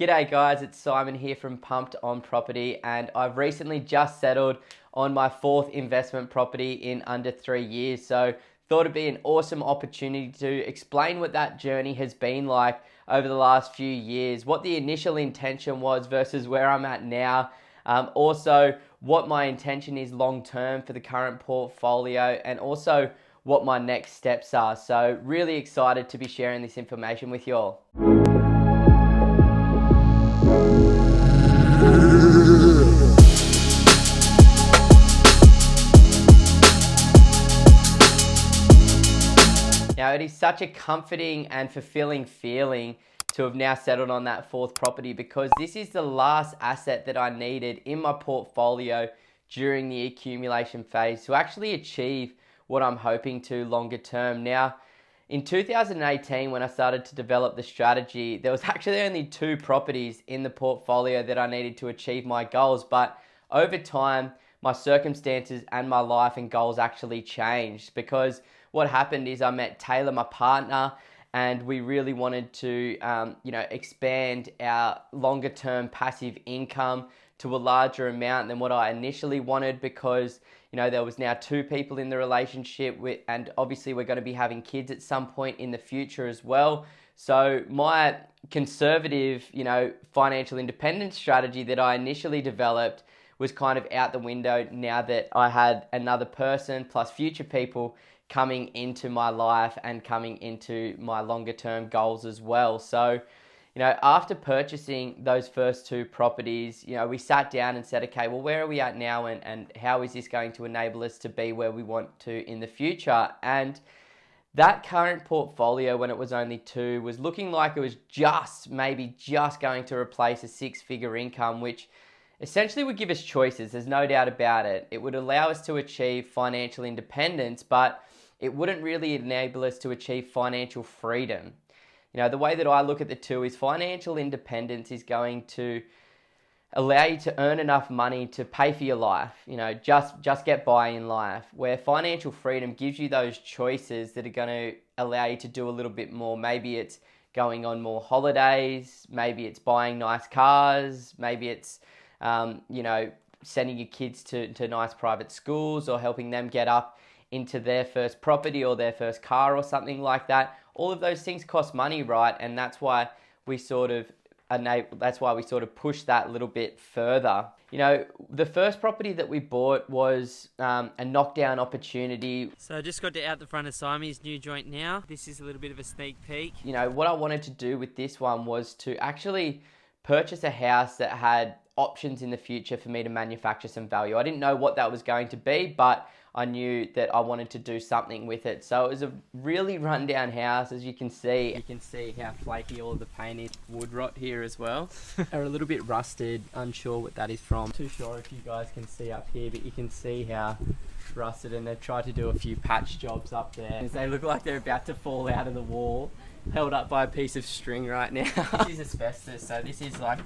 G'day guys, it's Simon here from Pumped on Property, and I've recently just settled on my fourth investment property in under 3 years. So thought it'd be an awesome opportunity to explain what that journey has been like over the last few years, what the initial intention was versus where I'm at now. Also what my intention is long term for the current portfolio, and also what my next steps are. So really excited to be sharing this information with you all. Now, it is such a comforting and fulfilling feeling to have now settled on that fourth property, because this is the last asset that I needed in my portfolio during the accumulation phase to actually achieve what I'm hoping to longer term. Now, in 2018, when I started to develop the strategy, there was actually only 2 properties in the portfolio that I needed to achieve my goals. But over time, my circumstances and my life and goals actually changed, because what happened is I met Taylor, my partner, and we really wanted to expand our longer term passive income to a larger amount than what I initially wanted, because there was now 2 people in the relationship and obviously we're going to be having kids at some point in the future as well. So my conservative, financial independence strategy that I initially developed was kind of out the window now that I had another person plus future people coming into my life and coming into my longer term goals as well. So, after purchasing those first 2 properties, we sat down and said, okay, well, where are we at now, and how is this going to enable us to be where we want to in the future? And that current portfolio, when it was only 2, was looking like it was maybe just going to replace a 6-figure income, which essentially would give us choices. There's no doubt about it. It would allow us to achieve financial independence, but it wouldn't really enable us to achieve financial freedom. The way that I look at the 2 is financial independence is going to allow you to earn enough money to pay for your life, just get by in life, where financial freedom gives you those choices that are going to allow you to do a little bit more. Maybe it's going on more holidays, maybe it's buying nice cars, maybe it's sending your kids to nice private schools, or helping them get up into their first property or their first car or something like that. All of those things cost money, right? And that's why we sort of push that a little bit further. The first property that we bought was a knockdown opportunity. So I just got out the front of Simon's new joint now. This is a little bit of a sneak peek. What I wanted to do with this one was to actually purchase a house that had options in the future for me to manufacture some value. I didn't know what that was going to be, but I knew that I wanted to do something with it. So it was a really rundown house, as you can see. You can see how flaky all of the paint is. Wood rot here as well. Are a little bit rusted, unsure what that is from. Too sure if you guys can see up here, but you can see how rusted, and they've tried to do a few patch jobs up there. They look like they're about to fall out of the wall, held up by a piece of string right now. This is asbestos, so this is like,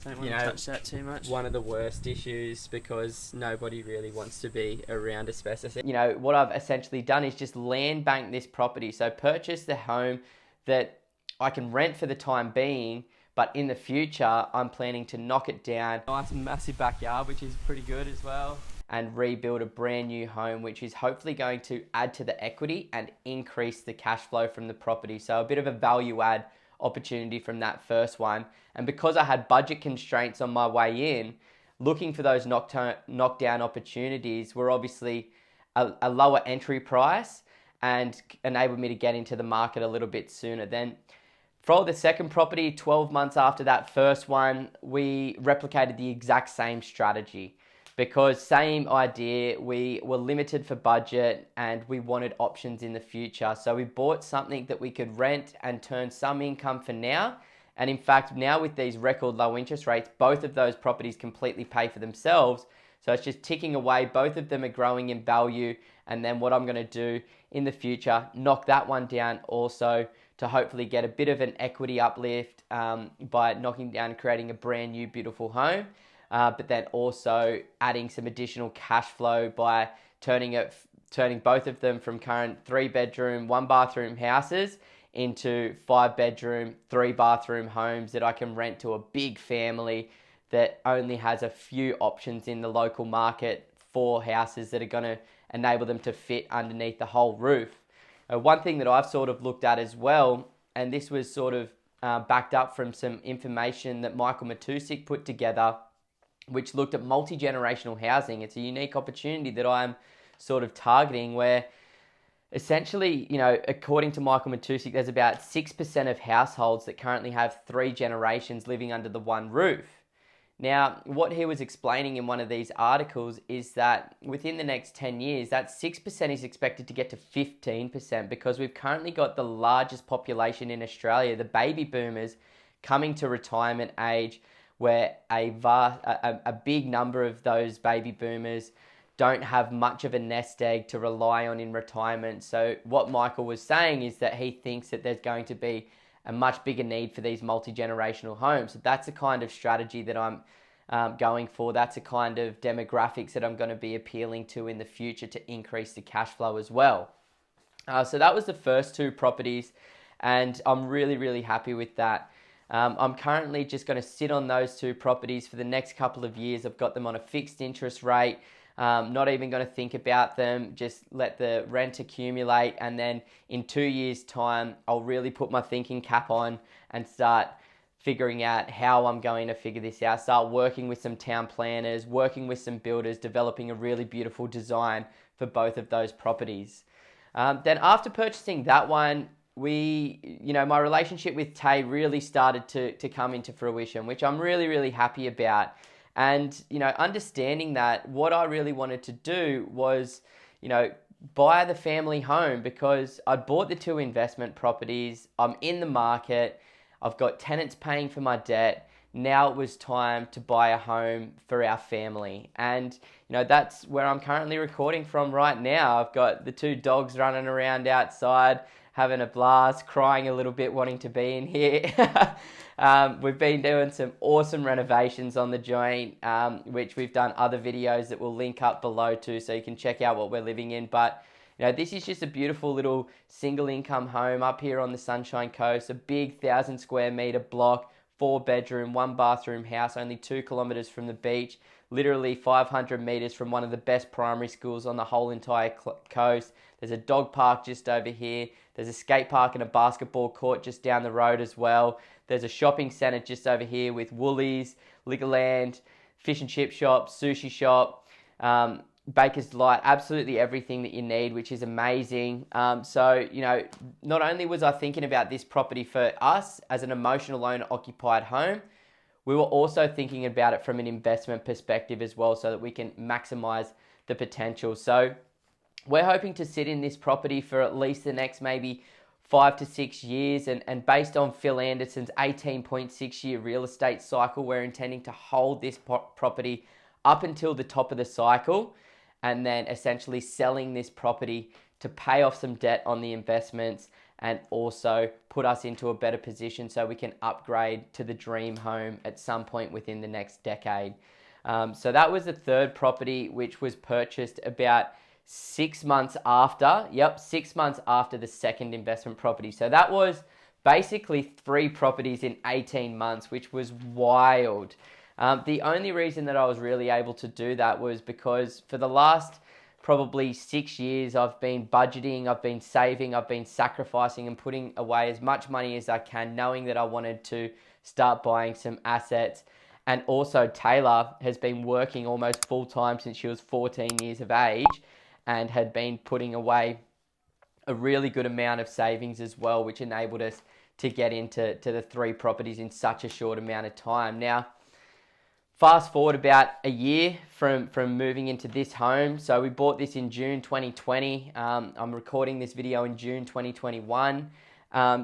don't want to touch that too much. One of the worst issues, because nobody really wants to be around asbestos. What I've essentially done is just land bank this property. So purchase the home that I can rent for the time being, but in the future, I'm planning to knock it down. Nice massive backyard, which is pretty good as well. And rebuild a brand new home, which is hopefully going to add to the equity and increase the cash flow from the property. So a bit of a value add opportunity from that first one. And because I had budget constraints on my way in, looking for those knockdown opportunities were obviously a lower entry price and enabled me to get into the market a little bit sooner. Then for the second property, 12 months after that first one, we replicated the exact same strategy. Because same idea, we were limited for budget and we wanted options in the future. So we bought something that we could rent and turn some income for now. And in fact, now with these record low interest rates, both of those properties completely pay for themselves. So it's just ticking away. Both of them are growing in value. And then what I'm going to do in the future, knock that one down also to hopefully get a bit of an equity uplift by knocking down, creating a brand new beautiful home. But then also adding some additional cash flow by turning both of them from current 3-bedroom, 1-bathroom houses into 5-bedroom, 3-bathroom homes that I can rent to a big family that only has a few options in the local market for houses that are going to enable them to fit underneath the whole roof. One thing that I've sort of looked at as well, and this was sort of backed up from some information that Michael Matusik put together, which looked at multi-generational housing. It's a unique opportunity that I'm sort of targeting, where essentially, according to Michael Matusik, there's about 6% of households that currently have 3 generations living under the one roof. Now, what he was explaining in one of these articles is that within the next 10 years, that 6% is expected to get to 15%, because we've currently got the largest population in Australia, the baby boomers, coming to retirement age, where a big number of those baby boomers don't have much of a nest egg to rely on in retirement. So what Michael was saying is that he thinks that there's going to be a much bigger need for these multi-generational homes. So that's the kind of strategy that I'm going for. That's the kind of demographics that I'm going to be appealing to in the future to increase the cash flow as well. So that was the first 2 properties, and I'm really, really happy with that. I'm currently just going to sit on those 2 properties for the next couple of years. I've got them on a fixed interest rate. Not even going to think about them, just let the rent accumulate, and then in 2 years' time, I'll really put my thinking cap on and start figuring out how I'm going to figure this out. Start working with some town planners, working with some builders, developing a really beautiful design for both of those properties. Then after purchasing that one, my relationship with Tay really started to come into fruition, which I'm really, really happy about. And, understanding that what I really wanted to do was, buy the family home, because I'd bought the 2 investment properties. I'm in the market. I've got tenants paying for my debt. Now it was time to buy a home for our family. And, that's where I'm currently recording from right now. I've got the 2 dogs running around outside, having a blast, crying a little bit, wanting to be in here. We've been doing some awesome renovations on the joint, which we've done other videos that we'll link up below too, so you can check out what we're living in. But this is just a beautiful little single income home up here on the Sunshine Coast, a big 1,000 square meter block, 4-bedroom, 1-bathroom house, only 2 kilometers from the beach, literally 500 meters from one of the best primary schools on the whole entire coast. There's a dog park just over here. There's a skate park and a basketball court just down the road as well. There's a shopping centre just over here with Woolies, Liquorland, fish and chip shop, sushi shop, Baker's Delight, absolutely everything that you need, which is amazing. So, not only was I thinking about this property for us as an emotional owner-occupied home, we were also thinking about it from an investment perspective as well, so that we can maximize the potential. So we're hoping to sit in this property for at least the next maybe 5 to 6 years, and based on Phil Anderson's 18.6 year real estate cycle, we're intending to hold this property up until the top of the cycle, and then essentially selling this property to pay off some debt on the investments and also put us into a better position so we can upgrade to the dream home at some point within the next decade. So that was the 3rd property, which was purchased about 6 months after, 6 months after the 2nd investment property. So that was basically 3 properties in 18 months, which was wild. The only reason that I was really able to do that was because for the last probably 6 years, I've been budgeting, I've been saving, I've been sacrificing and putting away as much money as I can, knowing that I wanted to start buying some assets. And also Taylor has been working almost full time since she was 14 years of age, and had been putting away a really good amount of savings as well, which enabled us to get into the 3 properties in such a short amount of time. Now, fast forward about a year from moving into this home. So we bought this in June 2020. I'm recording this video in June 2021.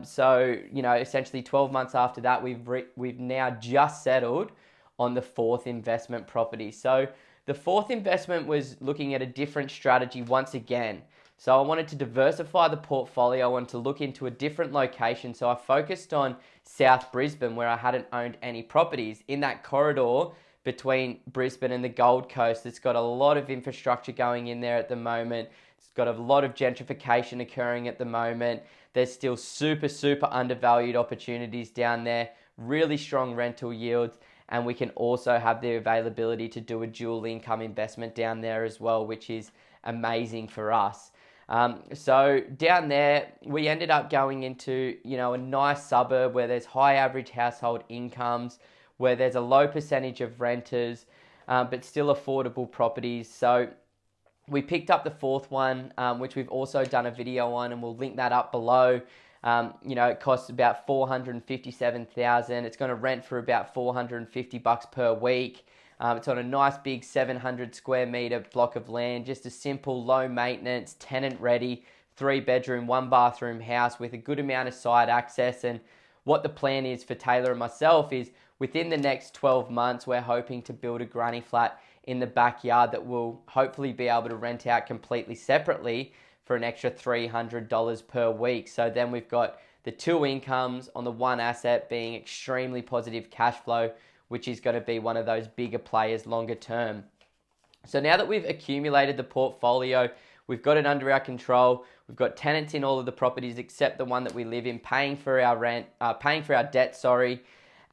So, essentially 12 months after that, we've now just settled on the 4th investment property. So the 4th investment was looking at a different strategy once again. So I wanted to diversify the portfolio. I wanted to look into a different location. So I focused on South Brisbane, where I hadn't owned any properties, in that corridor between Brisbane and the Gold Coast. It's got a lot of infrastructure going in there at the moment. It's got a lot of gentrification occurring at the moment. There's still super undervalued opportunities down there, really strong rental yields, and we can also have the availability to do a dual income investment down there as well, which is amazing for us. So down there, we ended up going into, a nice suburb where there's high average household incomes, where there's a low percentage of renters, but still affordable properties. So we picked up the fourth one, which we've also done a video on, and we'll link that up below. It costs about $457,000. It's going to rent for about $450 per week. It's on a nice big 700 square meter block of land, just a simple, low maintenance, tenant ready, 3-bedroom, 1-bathroom house with a good amount of side access. And what the plan is for Taylor and myself is within the next 12 months, we're hoping to build a granny flat in the backyard that we'll hopefully be able to rent out completely separately for an extra $300 per week. So then we've got the two incomes on the one asset being extremely positive cash flow, which is going to be one of those bigger players longer term. So now that we've accumulated the portfolio, we've got it under our control, we've got tenants in all of the properties except the one that we live in, paying for our debt,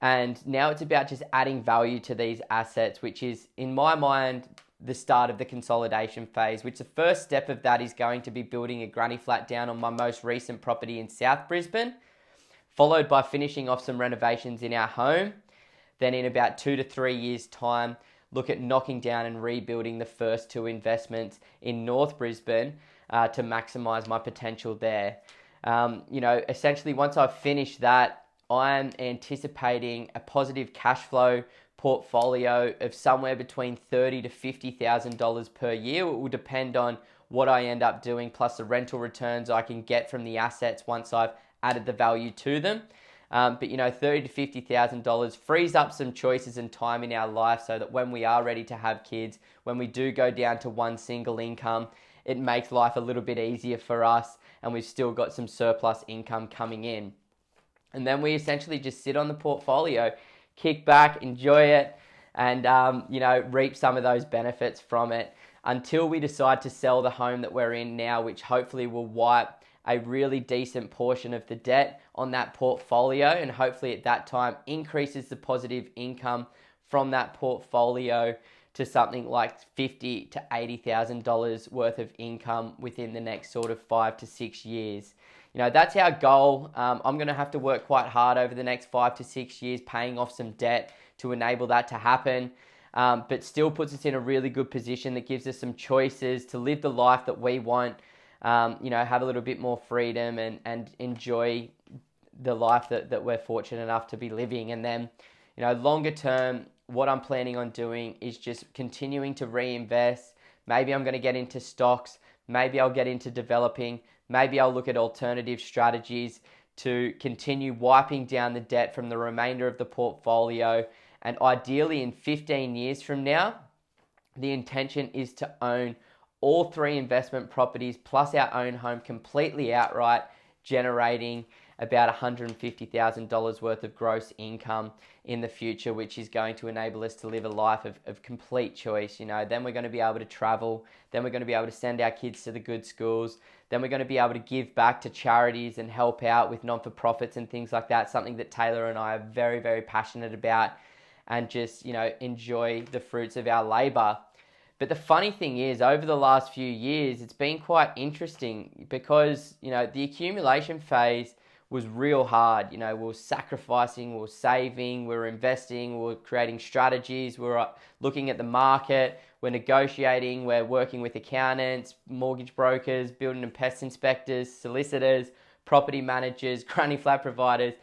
and now it's about just adding value to these assets, which is, in my mind, the start of the consolidation phase, which the first step of that is going to be building a granny flat down on my most recent property in South Brisbane, followed by finishing off some renovations in our home. Then in about 2 to 3 years' time, look at knocking down and rebuilding the first two investments in North Brisbane to maximise my potential there. Essentially once I've finished that, I'm anticipating a positive cash flow portfolio of somewhere between $30,000 to $50,000 per year. It will depend on what I end up doing, plus the rental returns I can get from the assets once I've added the value to them. But $30,000 to $50,000 frees up some choices and time in our life so that when we are ready to have kids, when we do go down to one single income, it makes life a little bit easier for us, and we've still got some surplus income coming in. And then we essentially just sit on the portfolio, kick back, enjoy it, and reap some of those benefits from it until we decide to sell the home that we're in now, which hopefully will wipe a really decent portion of the debt on that portfolio, and hopefully at that time increases the positive income from that portfolio to something like $50,000 to $80,000 worth of income within the next sort of 5 to 6 years. That's our goal. I'm going to have to work quite hard over the next 5 to 6 years paying off some debt to enable that to happen, but still puts us in a really good position that gives us some choices to live the life that we want, have a little bit more freedom and enjoy the life that we're fortunate enough to be living. And then, longer term, what I'm planning on doing is just continuing to reinvest. Maybe I'm going to get into stocks. Maybe I'll get into developing. Maybe I'll look at alternative strategies to continue wiping down the debt from the remainder of the portfolio. And ideally in 15 years from now, the intention is to own all 3 investment properties plus our own home completely outright, generating about $150,000 worth of gross income in the future, which is going to enable us to live a life of complete choice. Then we're going to be able to travel, then we're going to be able to send our kids to the good schools, then we're going to be able to give back to charities and help out with non-for-profits and things like that, something that Taylor and I are very, very passionate about, and just, enjoy the fruits of our labor. But the funny thing is, over the last few years, it's been quite interesting because, the accumulation phase was real hard. We were sacrificing, we were saving, we were investing, we were creating strategies, we were looking at the market, we're negotiating, we're working with accountants, mortgage brokers, building and pest inspectors, solicitors, property managers, granny flat providers,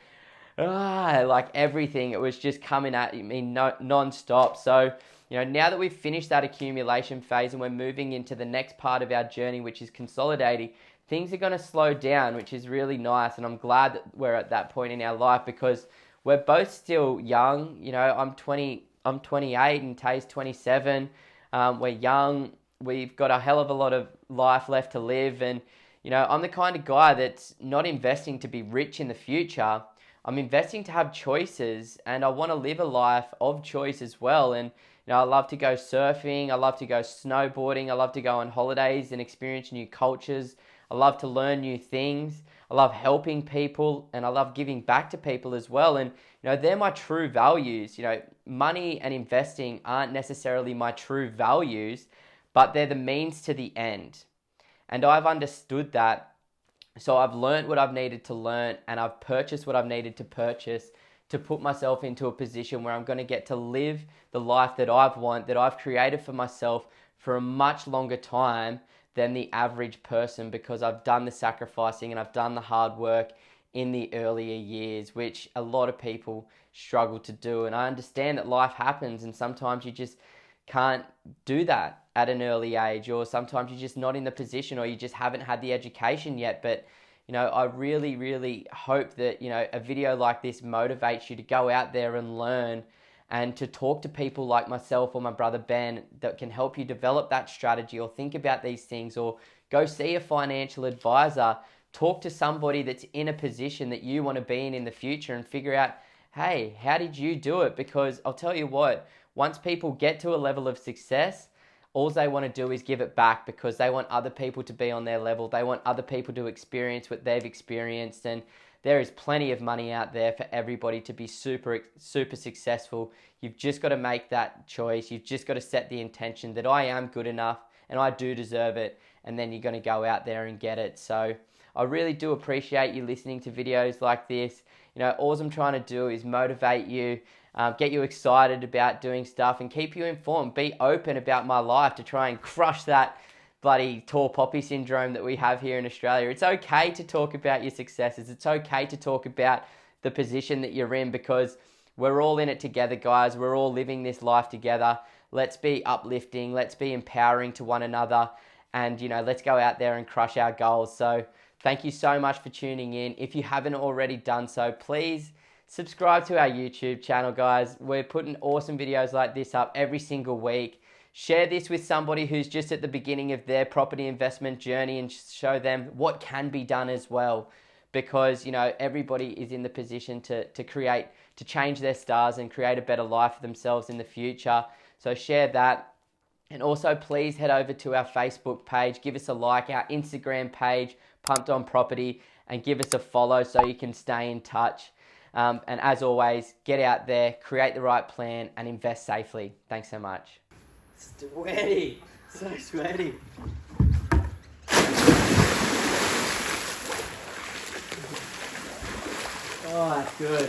like everything. It was just coming at me non-stop. So, now that we've finished that accumulation phase and we're moving into the next part of our journey, which is consolidating, things are going to slow down, which is really nice. And I'm glad that we're at that point in our life because we're both still young. I'm 28 and Tay's 27. We're young. We've got a hell of a lot of life left to live. And, I'm the kind of guy that's not investing to be rich in the future. I'm investing to have choices, and I want to live a life of choice as well. And, I love to go surfing. I love to go snowboarding. I love to go on holidays and experience new cultures. I love to learn new things. I I love helping people, and I love giving back to people as well. And, they're my true values. Money and investing aren't necessarily my true values, but they're the means to the end. And I've understood that. So I've learned what I've needed to learn, and I've purchased what I've needed to purchase to put myself into a position where I'm going to get to live the life that I've created for myself for a much longer time than the average person, because I've done the sacrificing and I've done the hard work in the earlier years, which a lot of people struggle to do. And I understand that life happens, and sometimes you just can't do that at an early age, or sometimes you're just not in the position, or you just haven't had the education yet. But I really, really hope that, a video like this motivates you to go out there and learn, and to talk to people like myself or my brother Ben that can help you develop that strategy, or think about these things, or go see a financial advisor. Talk to somebody that's in a position that you want to be in the future, and figure out, hey, how did you do it? Because I'll tell you what, once people get to a level of success, all they want to do is give it back, because they want other people to be on their level. They want other people to experience what they've experienced. And there is plenty of money out there for everybody to be super, super successful. You've just got to make that choice. You've just got to set the intention that I am good enough and I do deserve it. And then you're going to go out there and get it. So I really do appreciate you listening to videos like this. All I'm trying to do is motivate you, get you excited about doing stuff, and keep you informed. Be open about my life to try and crush that bloody tall poppy syndrome that we have here in Australia. It's okay to talk about your successes. It's okay to talk about the position that you're in, because we're all in it together, guys. We're all living this life together. Let's be uplifting. Let's be empowering to one another. And, let's go out there and crush our goals. So thank you so much for tuning in. If you haven't already done so, please subscribe to our YouTube channel, guys. We're putting awesome videos like this up every single week. Share this with somebody who's just at the beginning of their property investment journey, and show them what can be done as well. Because, everybody is in the position to change their stars and create a better life for themselves in the future. So share that. And also, please head over to our Facebook page, give us a like, our Instagram page, Pumped On Property, and give us a follow so you can stay in touch. And as always, get out there, create the right plan, and invest safely. Thanks so much. Sweaty, so sweaty. Oh, that's good.